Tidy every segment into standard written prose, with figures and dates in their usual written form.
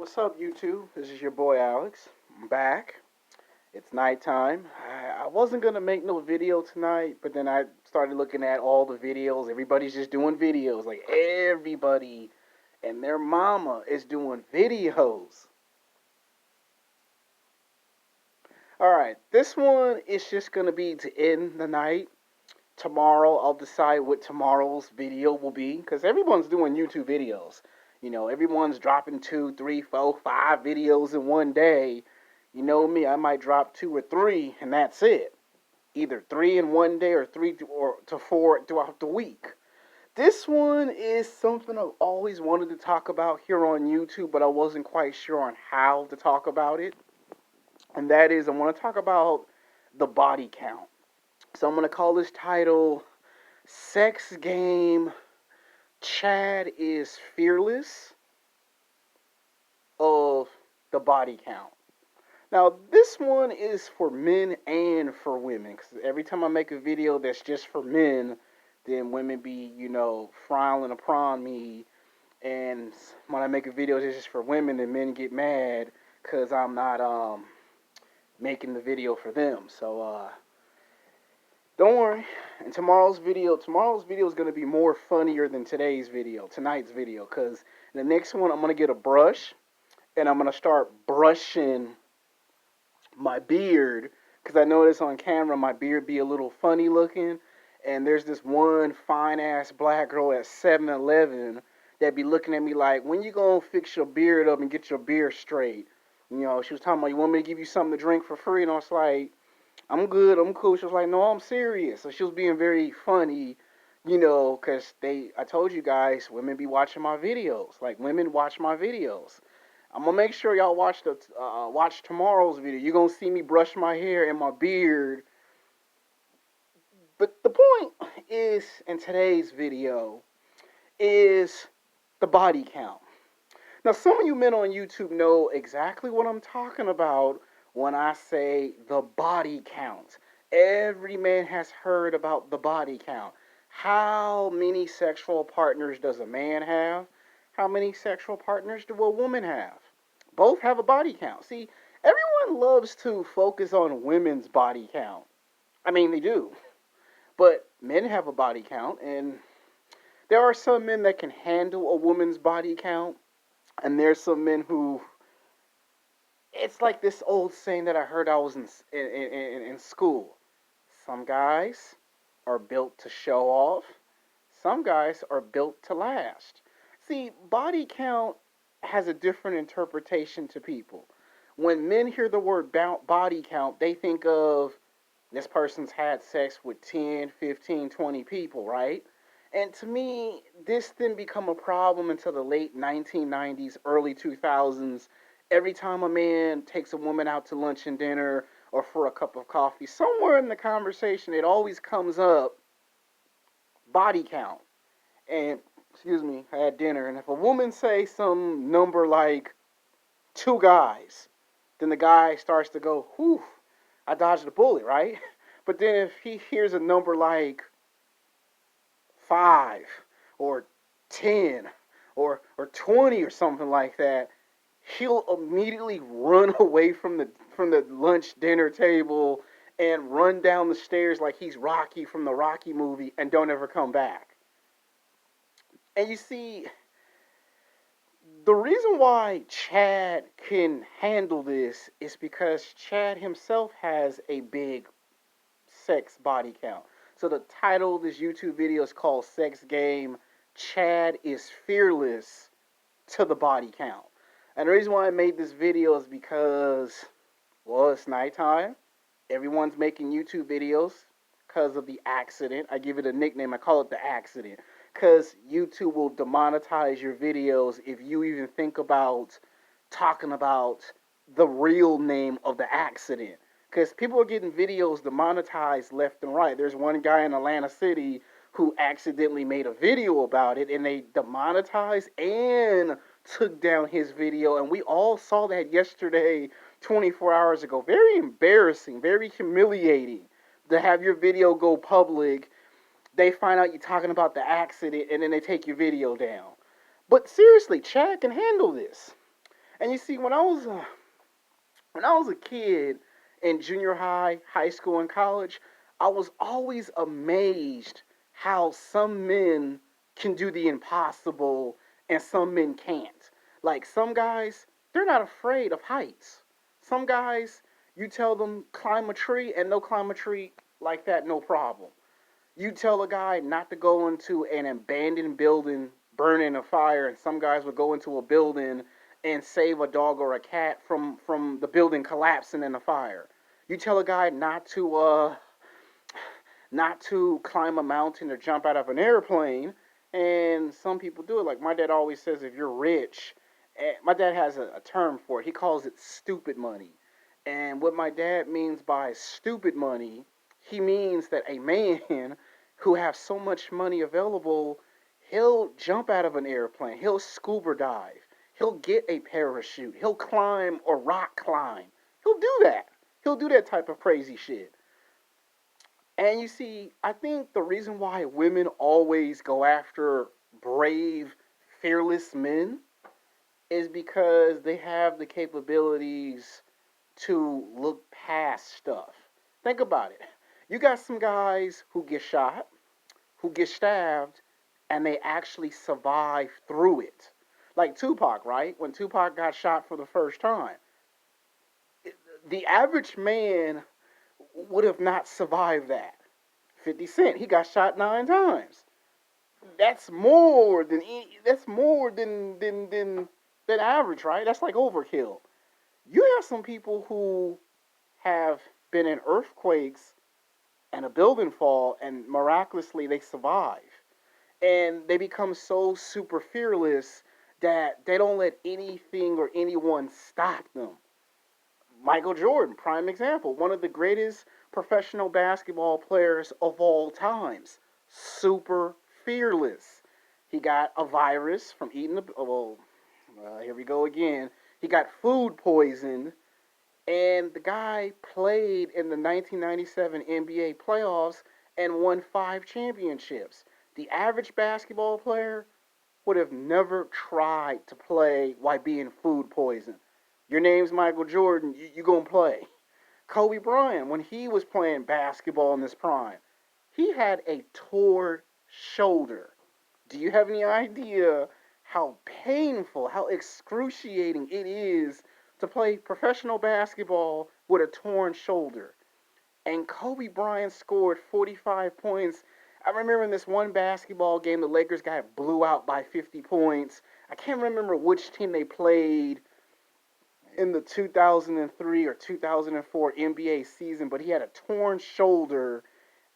What's up, YouTube? This is your boy Alex. I'm back. It's nighttime. I wasn't gonna make no video tonight, but then I started looking at all the videos. Everybody's just doing videos. Like everybody and their mama is doing videos. Alright, this one is just gonna be to end the night. Tomorrow I'll decide what tomorrow's video will be because everyone's doing YouTube videos. Everyone's dropping two, three, four, five videos in one day. You know me, I might drop two or three, and that's it. Either three in one day or three to four throughout the week. This one is something I've always wanted to talk about here on YouTube, but I wasn't quite sure on how to talk about it. And that is, I want to talk about the body count. So I'm going to call this title Sex Game Chad is Fearless of the Body Count. Now, this one is for men and for women. Because every time I make a video that's just for men, then women be, frowning upon me. And when I make a video that's just for women, then men get mad because I'm not making the video for them. So, don't worry. And tomorrow's video is going to be more funnier than tonight's video. Because in the next one, I'm going to get a brush. And I'm going to start brushing my beard. Because I notice on camera, my beard be a little funny looking. And there's this one fine-ass black girl at 7-Eleven that be looking at me like, when you going to fix your beard up and get your beard straight? She was talking about, you want me to give you something to drink for free? And I was like, I'm good, I'm cool. She was like, no, I'm serious. So she was being very funny, because I told you guys, women be watching my videos. Like, women watch my videos. I'm gonna make sure y'all watch tomorrow's video. You're gonna see me brush my hair and my beard. But the point is, in today's video, is the body count. Now, some of you men on YouTube know exactly what I'm talking about when I say the body count. Every man has heard about the body count. How many sexual partners does a man have? How many sexual partners do a woman have? Both have a body count. See, everyone loves to focus on women's body count. I mean, they do. But men have a body count, and there are some men that can handle a woman's body count, and there's some men who, it's like this old saying that I heard I was in school. Some guys are built to show off. Some guys are built to last. See, body count has a different interpretation to people. When men hear the word body count, they think of this person's had sex with 10, 15, 20 people, right? And to me, this didn't become a problem until the late 1990s, early 2000s. Every time a man takes a woman out to lunch and dinner or for a cup of coffee, somewhere in the conversation, it always comes up body count. And, excuse me, I had dinner. And if a woman say some number like two guys, then the guy starts to go, whew, I dodged a bullet, right? But then if he hears a number like 5 or 10 or 20 or something like that, he'll immediately run away from the lunch dinner table and run down the stairs like he's Rocky from the Rocky movie and don't ever come back. And you see, the reason why Chad can handle this is because Chad himself has a big sex body count. So the title of this YouTube video is called Sex Game Chad is Fearless to the Body Count. And the reason why I made this video is because, well, it's nighttime. Everyone's making YouTube videos because of the accident. I give it a nickname. I call it the accident. Because YouTube will demonetize your videos if you even think about talking about the real name of the accident. Because people are getting videos demonetized left and right. There's one guy in Atlanta City who accidentally made a video about it, and they demonetized and took down his video. And we all saw that yesterday, 24 hours ago. Very embarrassing, very humiliating to have your video go public. They find out you're talking about the accident, and then they take your video down. But seriously, Chad can handle this. And you see, when I was a kid in junior high, high school, and college, I was always amazed how some men can do the impossible and some men can't. Like some guys, they're not afraid of heights. Some guys, you tell them climb a tree and they'll climb a tree like that, no problem. You tell a guy not to go into an abandoned building burning a fire, and some guys would go into a building and save a dog or a cat from the building collapsing in a fire. You tell a guy not to climb a mountain or jump out of an airplane, and some people do it. Like my dad always says, if you're rich, my dad has a term for it. He calls it stupid money. And what my dad means by stupid money, he means that a man who has so much money available, he'll jump out of an airplane, he'll scuba dive, he'll get a parachute, he'll climb or rock climb. He'll do that. He'll do that type of crazy shit. And you see, I think the reason why women always go after brave, fearless men is because they have the capabilities to look past stuff. Think about it. You got some guys who get shot, who get stabbed, and they actually survive through it. Like Tupac, right? When Tupac got shot for the first time, the average man would have not survived that. 50 Cent, he got shot 9 times. That's more than average, right? That's like overkill. You have some people who have been in earthquakes and a building fall, and miraculously they survive, and they become so super fearless that they don't let anything or anyone stop them. Michael Jordan, prime example, one of the greatest professional basketball players of all times. Super fearless. He got a virus from eating here we go again. He got food poisoned, and the guy played in the 1997 NBA playoffs and won 5 championships. The average basketball player would have never tried to play while being food poisoned. Your name's Michael Jordan, you gonna play. Kobe Bryant, when he was playing basketball in his prime, he had a torn shoulder. Do you have any idea how painful, how excruciating it is to play professional basketball with a torn shoulder? And Kobe Bryant scored 45 points. I remember in this one basketball game, the Lakers got blew out by 50 points. I can't remember which team they played in the 2003 or 2004 NBA season, but he had a torn shoulder.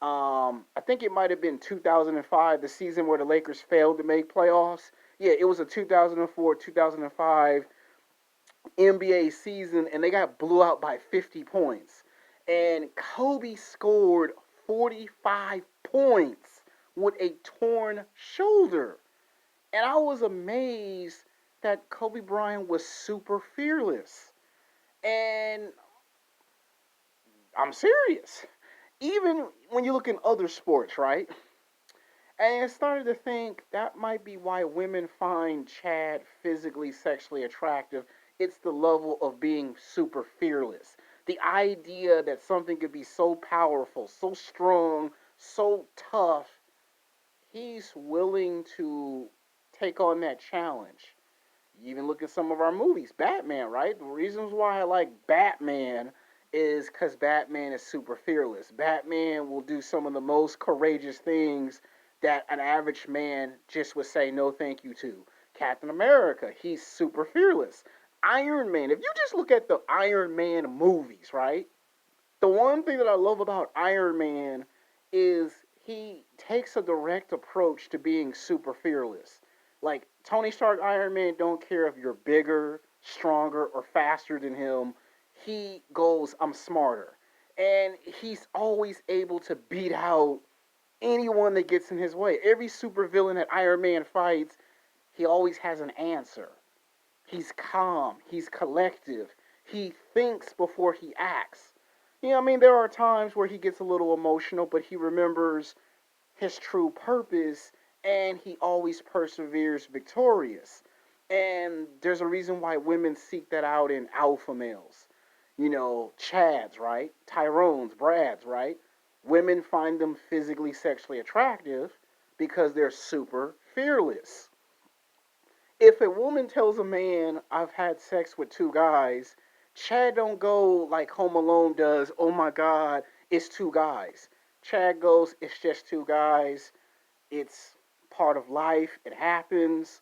I think it might have been 2005, the season where the Lakers failed to make playoffs. Yeah, it was a 2004 2005 NBA season, and they got blew out by 50 points. And Kobe scored 45 points with a torn shoulder. And I was amazed that Kobe Bryant was super fearless. And I'm serious. Even when you look in other sports, right? And I started to think that might be why women find Chad physically, sexually attractive. It's the level of being super fearless. The idea that something could be so powerful, so strong, so tough, he's willing to take on that challenge. You even look at some of our movies, Batman, right? The reasons why I like Batman is because Batman is super fearless. Batman will do some of the most courageous things that an average man just would say no thank you to. Captain America, he's super fearless. Iron Man, if you just look at the Iron Man movies, right? The one thing that I love about Iron Man is he takes a direct approach to being super fearless. Like Tony Stark, Iron Man don't care if you're bigger, stronger, or faster than him. He goes, I'm smarter. And he's always able to beat out anyone that gets in his way. Every supervillain that Iron Man fights, he always has an answer. He's calm, he's collective, he thinks before he acts. You know, I mean, there are times where he gets a little emotional, but he remembers his true purpose and he always perseveres victorious. And there's a reason why women seek that out in alpha males. You know, Chads, right? Tyrones, Brads, right? Women find them physically, sexually attractive because they're super fearless. If a woman tells a man, I've had sex with two guys, Chad don't go like Home Alone does, oh my God, it's two guys. Chad goes, it's just two guys. It's part of life. It happens.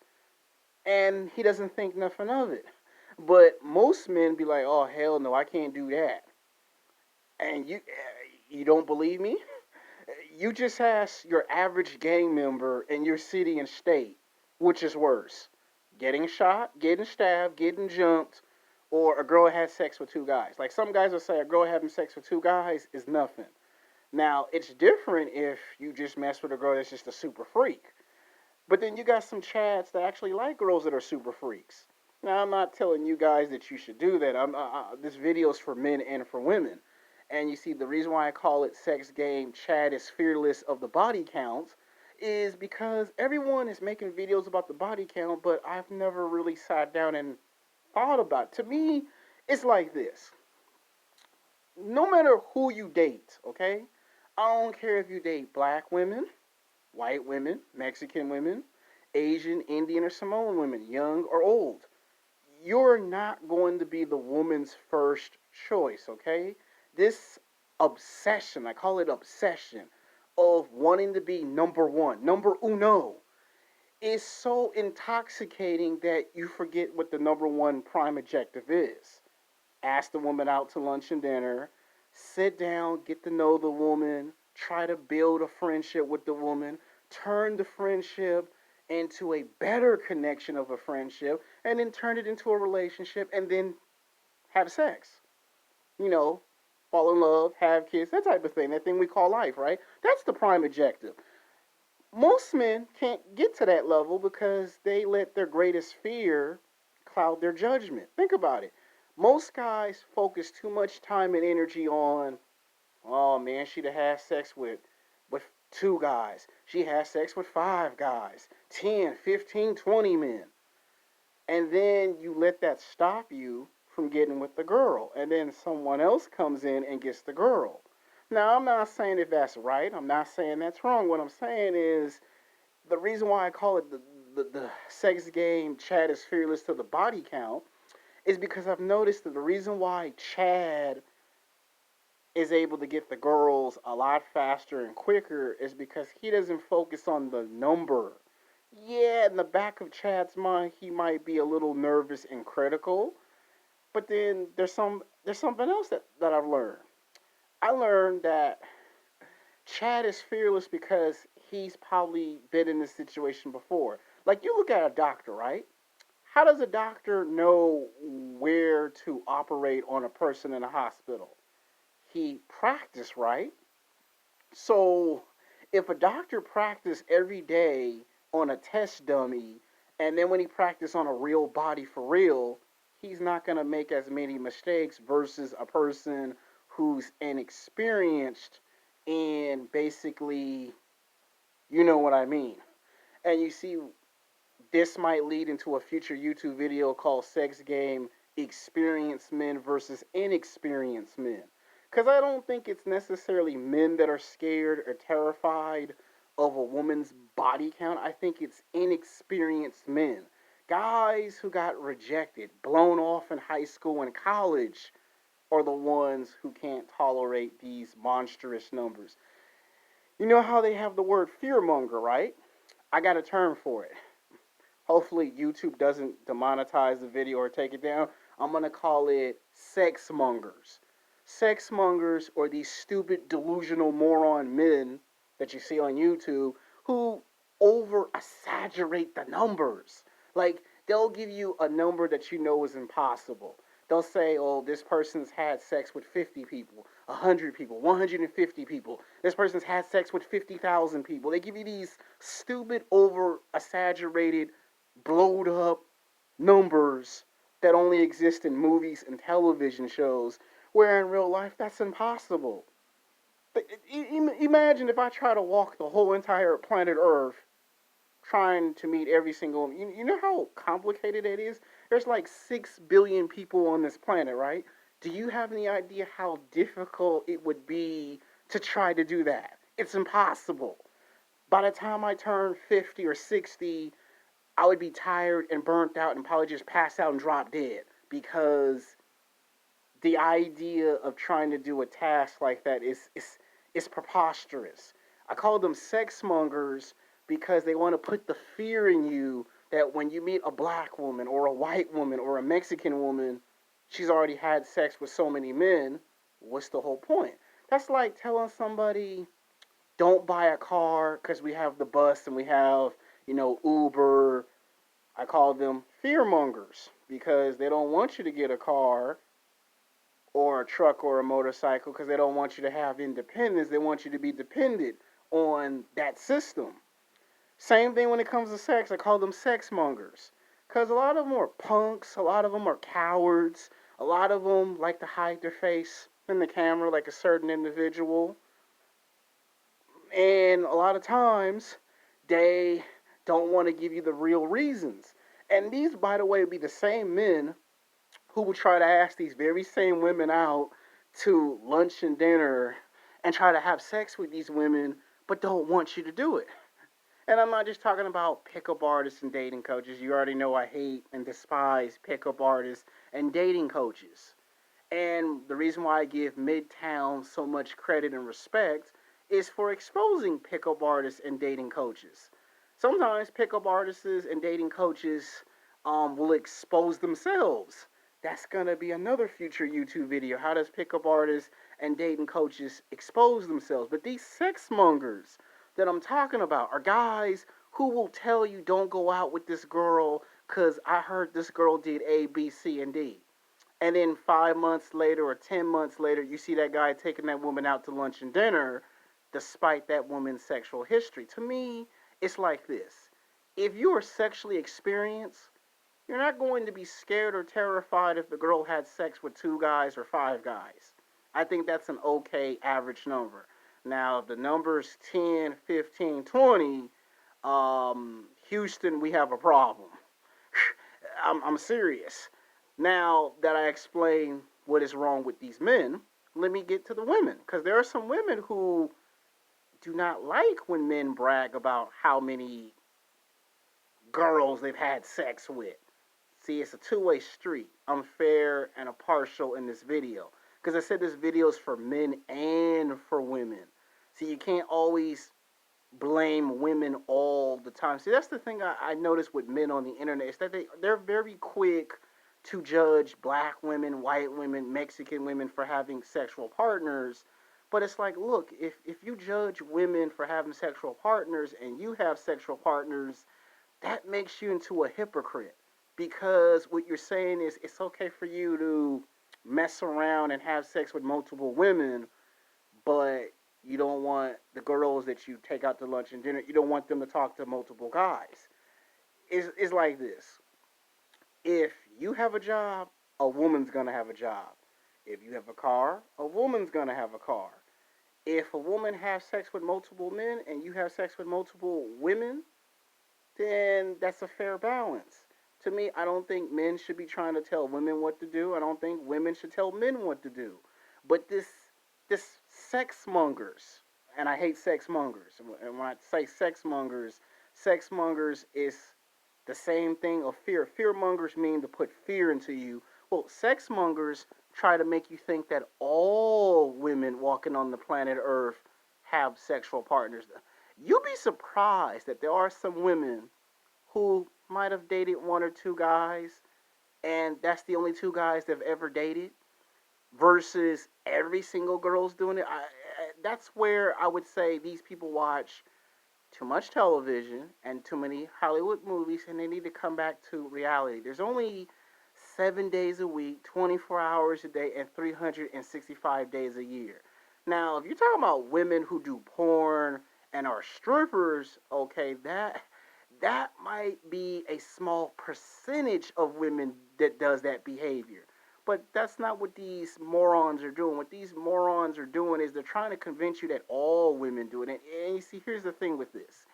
And he doesn't think nothing of it. But most men be like, oh, hell no, I can't do that. And you don't believe me? You just ask your average gang member in your city and state, which is worse, getting shot, getting stabbed, getting jumped, or a girl had sex with two guys. Like some guys will say a girl having sex with two guys is nothing. Now, it's different if you just mess with a girl that's just a super freak. But then you got some chads that actually like girls that are super freaks. Now, I'm not telling you guys that you should do that. This video is for men and for women. And you see, the reason why I call it Sex Game Chad is Fearless of the Body Count is because everyone is making videos about the body count, but I've never really sat down and thought about it. To me, it's like this. No matter who you date, okay? I don't care if you date black women, white women, Mexican women, Asian, Indian, or Samoan women, young or old. You're not going to be the woman's first choice, okay? This obsession, I call it obsession, of wanting to be number one, number uno, is so intoxicating that you forget what the number one prime objective is. Ask the woman out to lunch and dinner, sit down, get to know the woman, try to build a friendship with the woman, turn the friendship into a better connection of a friendship, and then turn it into a relationship, and then have sex. You know, fall in love, have kids, that type of thing, that thing we call life, right? That's the prime objective. Most men can't get to that level because they let their greatest fear cloud their judgment. Think about it. Most guys focus too much time and energy on, oh man, she'd have had sex with two guys. She had sex with five guys, 10, 15, 20 men. And then you let that stop you from getting with the girl. And then someone else comes in and gets the girl. Now, I'm not saying if that's right. I'm not saying that's wrong. What I'm saying is the reason why I call it the sex game Chad is fearless to the body count is because I've noticed that the reason why Chad is able to get the girls a lot faster and quicker is because he doesn't focus on the number. Yeah, in the back of Chad's mind, he might be a little nervous and critical, but then there's something else that I've learned. I learned that Chad is fearless because he's probably been in this situation before. Like you look at a doctor, right? How does a doctor know where to operate on a person in a hospital? He practiced, right? So if a doctor practiced every day on a test dummy, and then when he practiced on a real body for real, he's not going to make as many mistakes versus a person who's inexperienced and basically, you know what I mean. And you see, this might lead into a future YouTube video called Sex Game Experienced Men versus Inexperienced Men. Because I don't think it's necessarily men that are scared or terrified of a woman's body count. I think it's inexperienced men. Guys who got rejected, blown off in high school and college, are the ones who can't tolerate these monstrous numbers. You know how they have the word fearmonger, right? I got a term for it. Hopefully YouTube doesn't demonetize the video or take it down. I'm going to call it sex mongers. Sex mongers are these stupid delusional moron men that you see on YouTube who over exaggerate the numbers. Like they'll give you a number that you know is impossible. They'll say, oh, this person's had sex with 50 people, 100 people, 150 people. This person's had sex with 50,000 people. They give you these stupid, over exaggerated, blowed up numbers that only exist in movies and television shows, where in real life that's impossible. Imagine if I try to walk the whole entire planet Earth trying to meet every single you know how complicated it is? There's like 6 billion people on this planet, right? Do you have any idea how difficult it would be to try to do that? It's impossible. By the time I turn 50 or 60, I would be tired and burnt out and probably just pass out and drop dead because the idea of trying to do a task like that is preposterous. I call them sex mongers because they want to put the fear in you that when you meet a black woman or a white woman or a Mexican woman, she's already had sex with so many men. What's the whole point? That's like telling somebody don't buy a car because we have the bus and we have, Uber. I call them fear mongers because they don't want you to get a car or a truck or a motorcycle because they don't want you to have independence. They want you to be dependent on that system. Same thing when it comes to sex. I call them sex mongers because a lot of them are punks. A lot of them are cowards. A lot of them like to hide their face in the camera like a certain individual. And a lot of times they don't want to give you the real reasons. And these, by the way, would be the same men who would try to ask these very same women out to lunch and dinner and try to have sex with these women, but don't want you to do it. And I'm not just talking about pickup artists and dating coaches. You already know I hate and despise pickup artists and dating coaches. And the reason why I give Midtown so much credit and respect is for exposing pickup artists and dating coaches. Sometimes pickup artists and dating coaches will expose themselves. That's going to be another future YouTube video. How does pickup artists and dating coaches expose themselves? But these sex mongers that I'm talking about are guys who will tell you don't go out with this girl because I heard this girl did A, B, C, and D. And then 5 months later or 10 months later, you see that guy taking that woman out to lunch and dinner despite that woman's sexual history. To me, it's like this. If you are sexually experienced, you're not going to be scared or terrified if the girl had sex with 2 guys or 5 guys. I think that's an okay average number. Now, if the number's 10, 15, 20, Houston, we have a problem. I'm serious. Now that I explain what is wrong with these men, let me get to the women. Because there are some women who do not like when men brag about how many girls they've had sex with. See, it's a two-way street. I'm fair and impartial in this video. Because I said this video is for men and for women. See, you can't always blame women all the time. See, that's the thing I notice with men on the internet is that they're very quick to judge black women, white women, Mexican women for having sexual partners. But it's like, look, if you judge women for having sexual partners and you have sexual partners, that makes you into a hypocrite. Because what you're saying is it's okay for you to mess around and have sex with multiple women, but you don't want the girls that you take out to lunch and dinner, you don't want them to talk to multiple guys. It's like this. If you have a job, a woman's going to have a job. If you have a car, a woman's going to have a car. If a woman has sex with multiple men and you have sex with multiple women, then that's a fair balance. To me, I don't think men should be trying to tell women what to do. I don't think women should tell men what to do. But this sex mongers, and I hate sex mongers. And when I say sex mongers is the same thing of fear. Fear mongers mean to put fear into you. Well, sex mongers try to make you think that all women walking on the planet Earth have sexual partners. You'll be surprised that there are some women who might have dated 1 or 2 guys, and that's the only 2 guys they've ever dated, versus every single girl's doing it. That's where I would say these people watch too much television and too many Hollywood movies, and they need to come back to reality. There's only 7 days a week, 24 hours a day, and 365 days a year. Now, if you're talking about women who do porn and are strippers, okay, that might be a small percentage of women that does that behavior. But that's not what these morons are doing. What these morons are doing is they're trying to convince you that all women do it. And you see, here's the thing with this.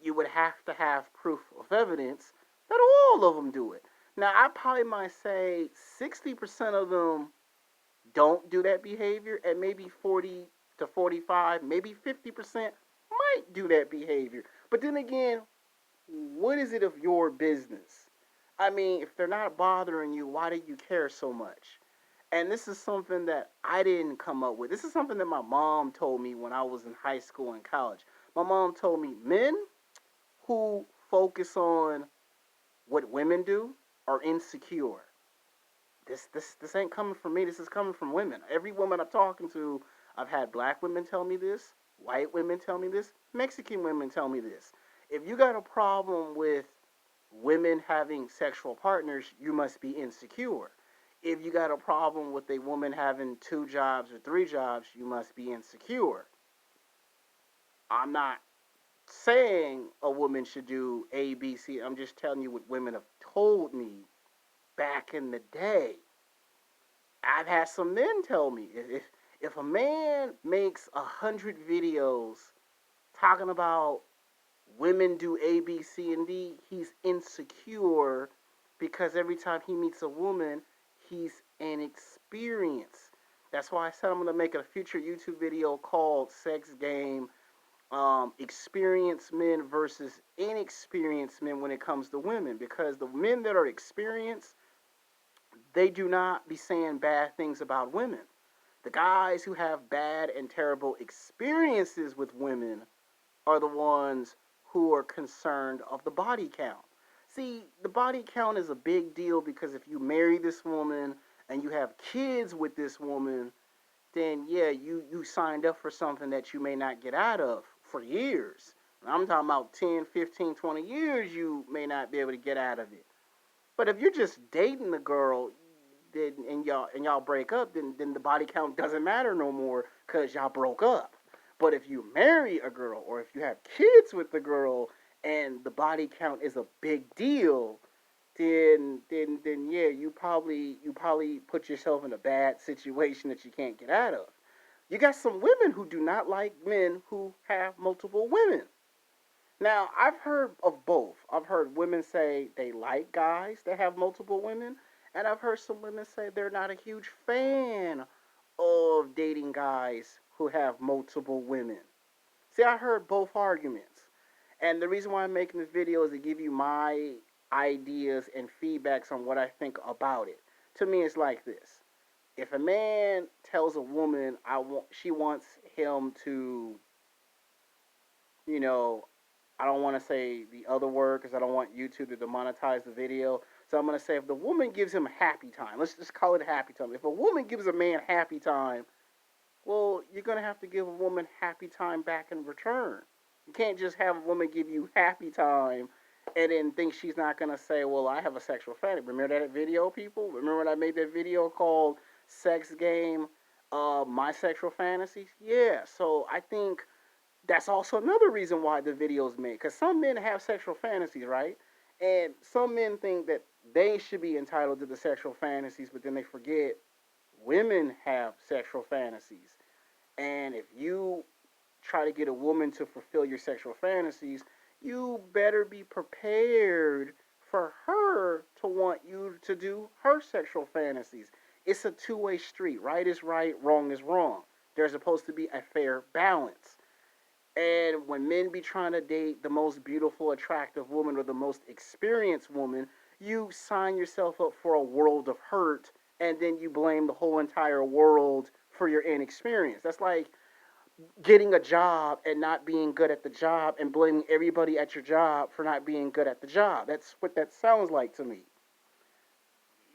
you would have to have proof of evidence that all of them do it. Now, I probably might say 60% of them don't do that behavior, and maybe 40 to 45, maybe 50% might do that behavior. But then again, what is it of your business? I mean, if they're not bothering you, why do you care so much? And this is something that I didn't come up with. This is something that my mom told me when I was in high school and college. My mom told me men who focus on what women do are insecure. This ain't coming from me. This is coming from women. Every woman I'm talking to, I've had black women tell me this, white women tell me this, Mexican women tell me this. If you got a problem with women having sexual partners, you must be insecure. If you got a problem with a woman having 2 jobs or 3 jobs, you must be insecure. I'm not saying a woman should do A, B, C. I'm just telling you what women have told me back in the day. I've had some men tell me if a man makes 100 videos talking about women do A, B, C, and D, he's insecure because every time he meets a woman, he's inexperienced. That's why I said I'm going to make a future YouTube video called Sex Game, Experienced Men versus Inexperienced Men when it comes to women. Because the men that are experienced, they do not be saying bad things about women. The guys who have bad and terrible experiences with women are the ones who are concerned of the body count. See, the body count is a big deal because if you marry this woman and you have kids with this woman, then yeah, you signed up for something that you may not get out of for years. I'm talking about 10, 15, 20 years you may not be able to get out of it. But if you're just dating the girl, then and y'all break up, then the body count doesn't matter no more because y'all broke up. But if you marry a girl or if you have kids with the girl and the body count is a big deal, then yeah, you probably put yourself in a bad situation that you can't get out of. You got some women who do not like men who have multiple women. Now, I've heard of both. I've heard women say they like guys that have multiple women, and I've heard some women say they're not a huge fan of dating guys who have multiple women. See, I heard both arguments. And the reason why I'm making this video is to give you my ideas and feedbacks on what I think about it. To me, it's like this. If a man tells a woman she wants him to, you know, I don't want to say the other word because I don't want YouTube to demonetize the video. So I'm going to say if the woman gives him happy time, let's just call it happy time. If a woman gives a man happy time, well, you're going to have to give a woman happy time back in return. You can't just have a woman give you happy time and then think she's not going to say, well, I have a sexual fantasy. Remember that video, people? Remember when I made that video called Sex Game, My Sexual Fantasies? Yeah, so I think that's also another reason why the video's made. Because some men have sexual fantasies, right? And some men think that they should be entitled to the sexual fantasies, but then they forget women have sexual fantasies. And if you try to get a woman to fulfill your sexual fantasies, you better be prepared for her to want you to do her sexual fantasies. It's a two-way street. Right is right, wrong is wrong. There's supposed to be a fair balance. And when men be trying to date the most beautiful, attractive woman or the most experienced woman, you sign yourself up for a world of hurt and then you blame the whole entire world for your inexperience. That's like getting a job and not being good at the job and blaming everybody at your job for not being good at the job. That's what that sounds like to me.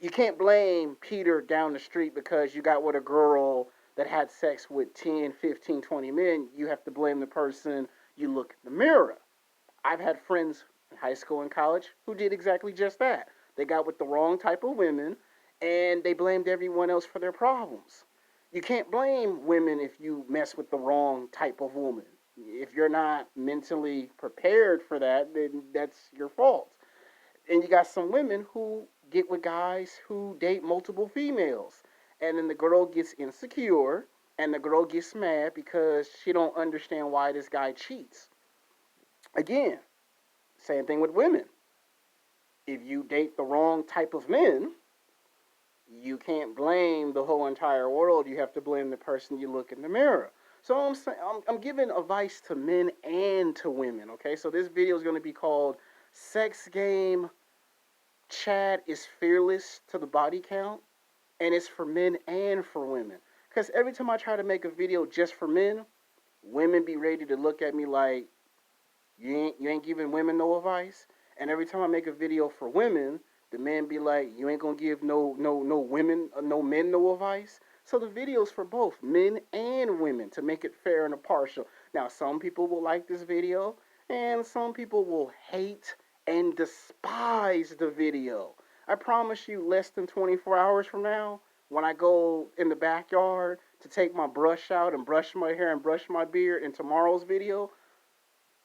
You can't blame Peter down the street because you got with a girl that had sex with 10, 15, 20 men. You have to blame the person you look in the mirror. I've had friends in high school and college who did exactly just that. They got with the wrong type of women and they blamed everyone else for their problems. You can't blame women if you mess with the wrong type of woman. If you're not mentally prepared for that, then that's your fault. And you got some women who get with guys who date multiple females. And then the girl gets insecure and the girl gets mad because she don't understand why this guy cheats. Again, Same thing with women. If you date the wrong type of men, you can't blame the whole entire world. You have to blame the person you look in the mirror. So I'm saying I'm giving advice to men and to women. Okay, so this video is going to be called "Sex Game Chad is Fearless to the Body Count," and it's for men and for women. Because every time I try to make a video just for men, women be ready to look at me like you ain't giving women no advice. And every time I make a video for women, the men be like, you ain't gonna give no women no men no advice. So the video's for both men and women to make it fair and impartial. Now some people will like this video and some people will hate and despise the video. I promise you less than 24 hours from now, when I go in the backyard to take my brush out and brush my hair and brush my beard in tomorrow's video,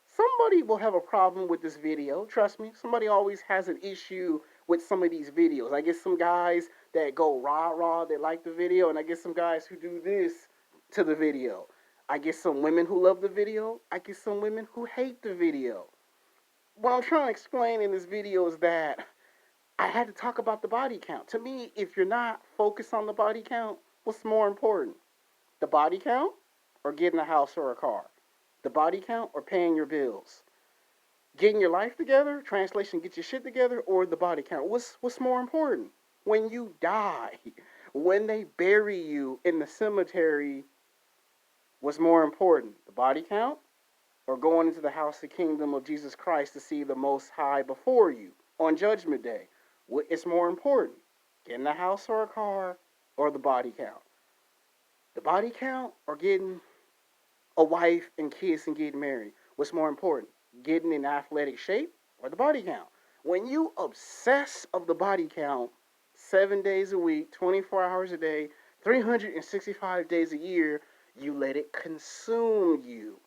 somebody will have a problem with this video. Trust me, somebody always has an issue with some of these videos. I get some guys that go rah rah, they like the video, and I get some guys who do this to the video. I get some women who love the video. I get some women who hate the video. What I'm trying to explain in this video is that I had to talk about the body count. To me, if you're not focused on the body count, what's more important? The body count or getting a house or a car? The body count or paying your bills? Getting your life together, translation, get your shit together, or the body count? What's more important? When you die, when they bury you in the cemetery, what's more important? The body count or going into the house of kingdom of Jesus Christ to see the Most High before you on Judgment Day? What is more important? Getting a house or a car or the body count? The body count or getting a wife and kids and getting married? What's more important? Getting in athletic shape or the body count? When you obsess of the body count 7 days a week, 24 hours a day, 365 days a year, you let it consume you.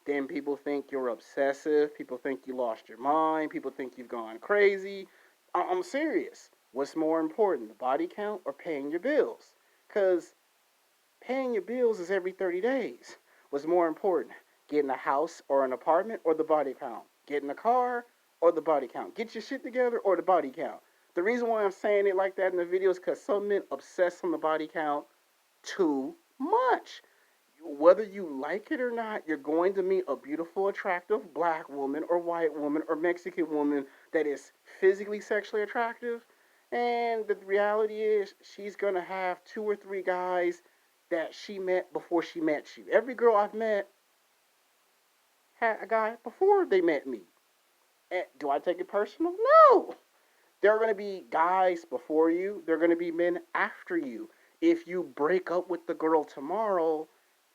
Then people think you're obsessive. People think you lost your mind. People think you've gone crazy. I'm serious. What's more important, the body count or paying your bills? Because paying your bills is every 30 days. What's more important, getting a house or an apartment or the body count? Getting a car or the body count? Get your shit together or the body count? The reason why I'm saying it like that in the video is because some men obsess on the body count too much. Whether you like it or not, you're going to meet a beautiful, attractive black woman or white woman or Mexican woman that is physically sexually attractive. And the reality is, she's going to have 2 or 3 guys that she met before she met you. Every girl I've met had a guy before they met me. And do I take it personal? No. There are going to be guys before you, there are going to be men after you. If you break up with the girl tomorrow,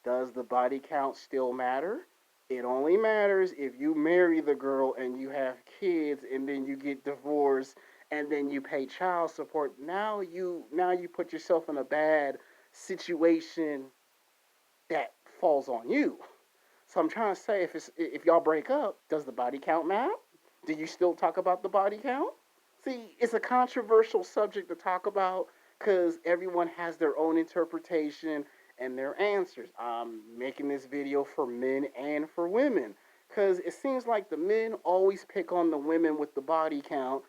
does the body count still matter? It only matters if you marry the girl and you have kids and then you get divorced and then you pay child support. Now you put yourself in a bad situation that falls on you. So I'm trying to say, if y'all break up, does the body count matter? Do you still talk about the body count? See, it's a controversial subject to talk about because everyone has their own interpretation and their answers. I'm making this video for men and for women because it seems like the men always pick on the women with the body count.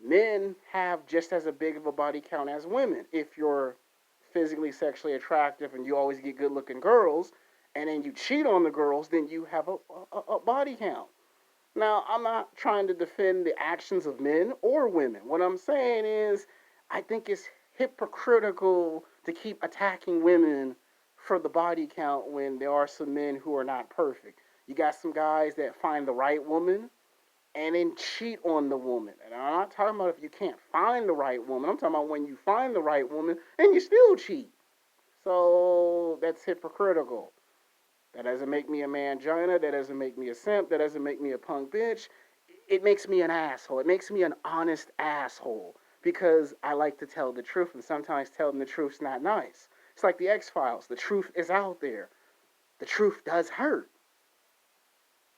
Men have just as a big of a body count as women. If you're physically sexually attractive and you always get good looking girls and then you cheat on the girls, then you have a body count. Now, I'm not trying to defend the actions of men or women. What I'm saying is, I think it's hypocritical to keep attacking women for the body count when there are some men who are not perfect. You got some guys that find the right woman and then cheat on the woman. And I'm not talking about if you can't find the right woman. I'm talking about when you find the right woman and you still cheat. So that's hypocritical. That doesn't make me a mangina. That doesn't make me a simp. That doesn't make me a punk bitch. It makes me an asshole. It makes me an honest asshole because I like to tell the truth, and sometimes telling the truth's not nice. It's like the X-Files. The truth is out there. The truth does hurt.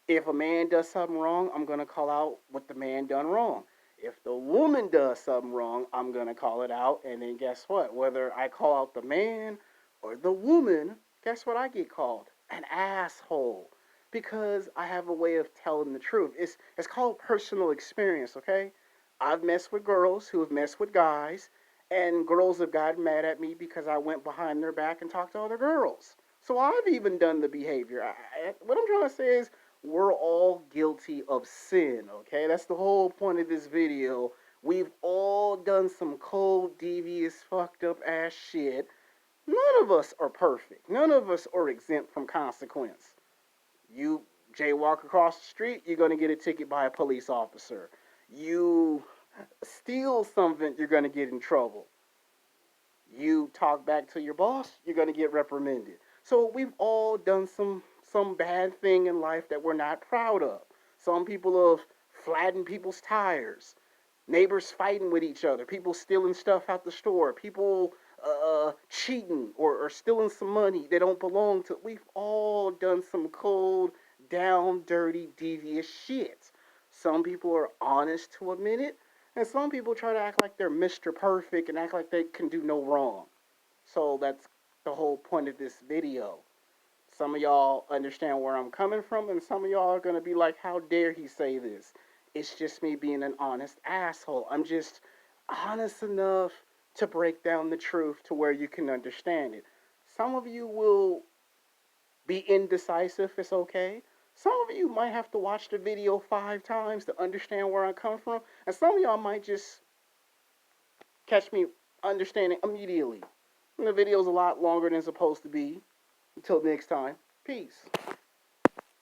If a man does something wrong, I'm going to call out what the man done wrong. If the woman does something wrong, I'm going to call it out. And then guess what? Whether I call out the man or the woman, guess what I get called? An asshole. because I have a way of telling the truth. It's called personal experience, okay? I've messed with girls who have messed with guys, and girls have gotten mad at me because I went behind their back and talked to other girls. So I've even done the behavior. What I'm trying to say is we're all guilty of sin, okay? That's the whole point of this video. We've all done some cold, devious, fucked up ass shit. None of us are perfect. None of us are exempt from consequence. You jaywalk across the street, you're going to get a ticket by a police officer. You steal something, you're going to get in trouble. You talk back to your boss, you're going to get reprimanded. So we've all done some bad thing in life that we're not proud of. Some people have flattened people's tires, neighbors fighting with each other, people stealing stuff out the store, people cheating or stealing some money they don't belong to. We've all done some cold, down, dirty, devious shit. Some people are honest to admit it, and some people try to act like they're Mr. Perfect and act like they can do no wrong. So that's the whole point of this video. Some of y'all understand where I'm coming from, and some of y'all are going to be like, how dare he say this? It's just me being an honest asshole. I'm just honest enough to break down the truth to where you can understand it. Some of you will be indecisive, it's okay. Some of you might have to watch the video 5 times to understand where I come from, and some of y'all might just catch me understanding immediately. And the video's a lot longer than it's supposed to be. Until next time, peace.